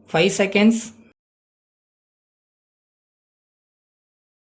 5 seconds.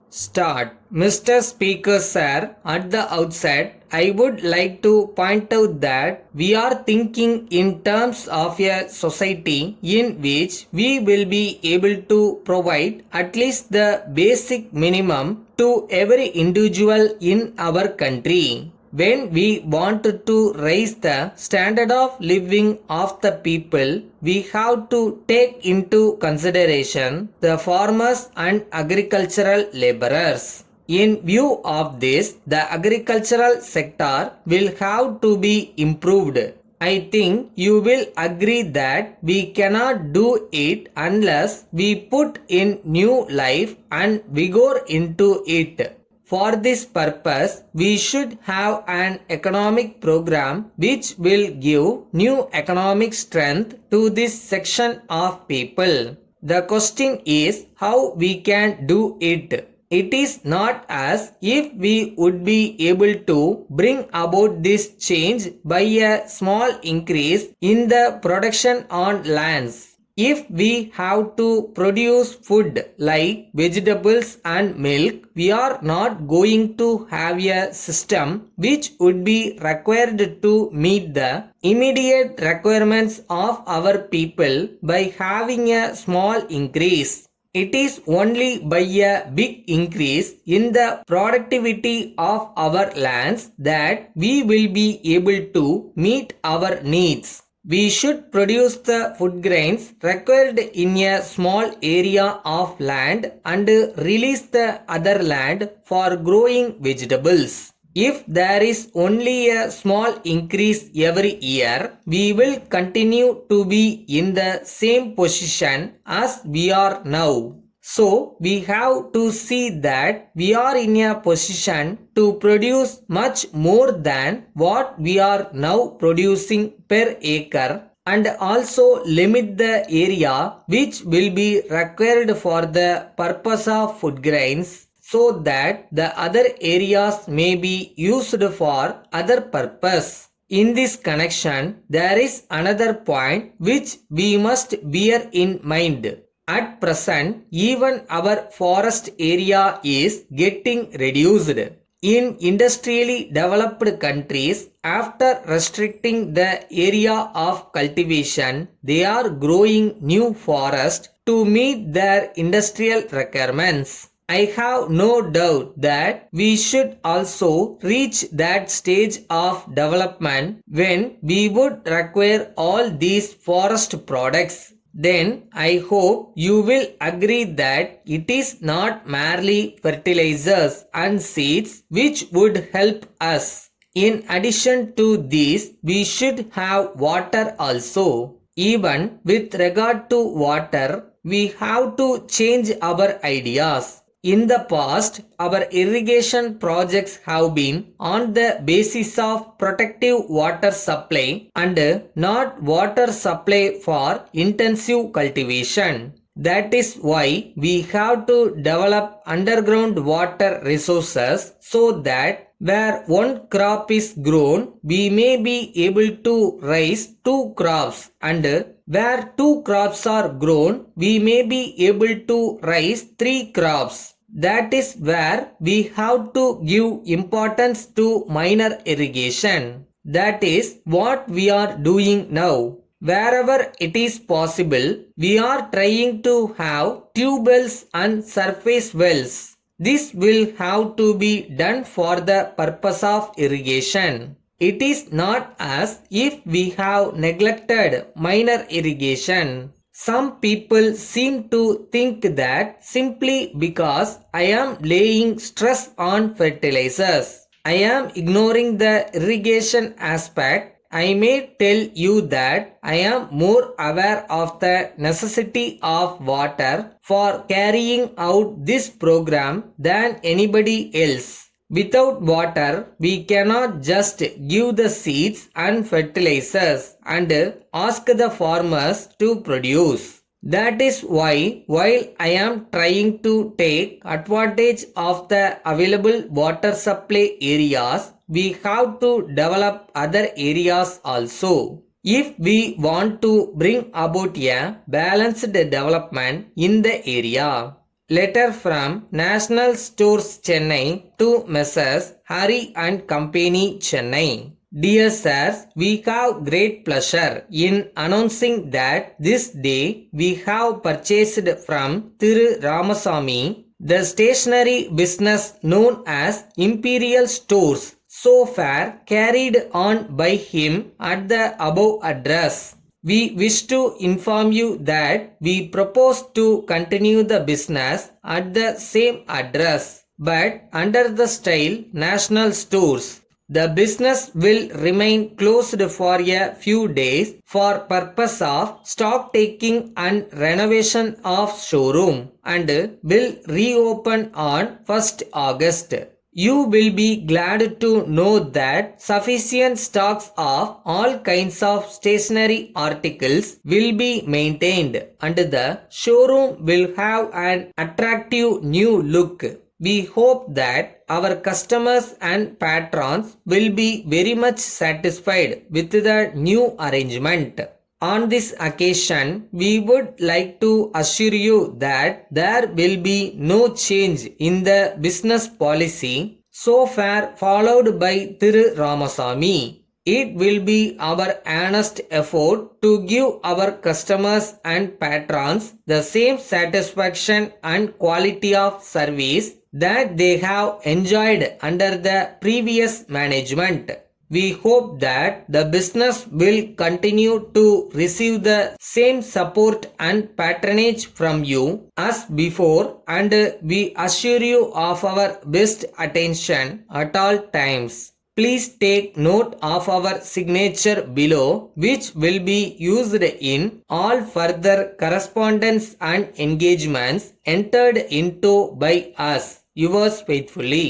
Start. Mr. Speaker Sir, at the outset, I would like to point out that we are thinking in terms of a society in which we will be able to provide at least the basic minimum to every individual in our country. When we want to raise the standard of living of the people, we have to take into consideration the farmers and agricultural laborers. In view of this, the agricultural sector will have to be improved. I think you will agree that we cannot do it unless we put in new life and vigor into it. For this purpose, we should have an economic program which will give new economic strength to this section of people. The question is how we can do it. It is not as if we would be able to bring about this change by a small increase in the production on lands. If we have to produce food like vegetables and milk, we are not going to have a system which would be required to meet the immediate requirements of our people by having a small increase. It is only by a big increase in the productivity of our lands that we will be able to meet our needs. We should produce the food grains required in a small area of land and release the other land for growing vegetables. If there is only a small increase every year, we will continue to be in the same position as we are now. So, we have to see that we are in a position to produce much more than what we are now producing per acre and also limit the area which will be required for the purpose of food grains so that the other areas may be used for other purpose. In this connection, there is another point which we must bear in mind. At present, even our forest area is getting reduced. In industrially developed countries, after restricting the area of cultivation, they are growing new forest to meet their industrial requirements. I have no doubt that we should also reach that stage of development when we would require all these forest products. Then I hope you will agree that it is not merely fertilizers and seeds which would help us. In addition to these, we should have water also. Even with regard to water, we have to change our ideas. In the past, our irrigation projects have been on the basis of protective water supply and not water supply for intensive cultivation. That is why we have to develop underground water resources so that where one crop is grown, we may be able to raise two crops, and where two crops are grown, we may be able to raise three crops. That is where we have to give importance to minor irrigation. That is what we are doing now. Wherever it is possible, we are trying to have tube wells and surface wells. This will have to be done for the purpose of irrigation. It is not as if we have neglected minor irrigation. Some people seem to think that simply because I am laying stress on fertilizers, I am ignoring the irrigation aspect. I may tell you that I am more aware of the necessity of water for carrying out this program than anybody else. Without water, we cannot just give the seeds and fertilizers and ask the farmers to produce. That is why, while I am trying to take advantage of the available water supply areas, we have to develop other areas also. if we want to bring about a balanced development in the area. Letter from National Stores Chennai to Messrs. Hari and Company Chennai. Dear sirs, we have great pleasure in announcing that this day we have purchased from Thiru Ramasamy the stationery business known as Imperial Stores, so far carried on by him at the above address. We wish to inform you that we propose to continue the business at the same address, but under the style National Stores. The business will remain closed for a few days for purpose of stock taking and renovation of showroom and will reopen on 1st August. You will be glad to know that sufficient stocks of all kinds of stationery articles will be maintained and the showroom will have an attractive new look. We hope that our customers and patrons will be very much satisfied with the new arrangement. On this occasion, we would like to assure you that there will be no change in the business policy so far followed by Thiru Ramasamy. It will be our earnest effort to give our customers and patrons the same satisfaction and quality of service that they have enjoyed under the previous management. We hope that the business will continue to receive the same support and patronage from you as before, and we assure you of our best attention at all times. Please take note of our signature below, which will be used in all further correspondence and engagements entered into by us. Yours faithfully.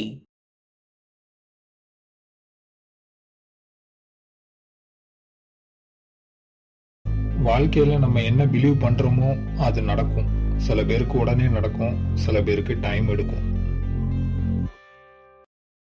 வாழ்க்கையில நம்ம என்ன believe பண்றோமோ அது நடக்கும். சில பேருக்கு உடனே நடக்கும், சில பேருக்கு டைம் எடுக்கும்.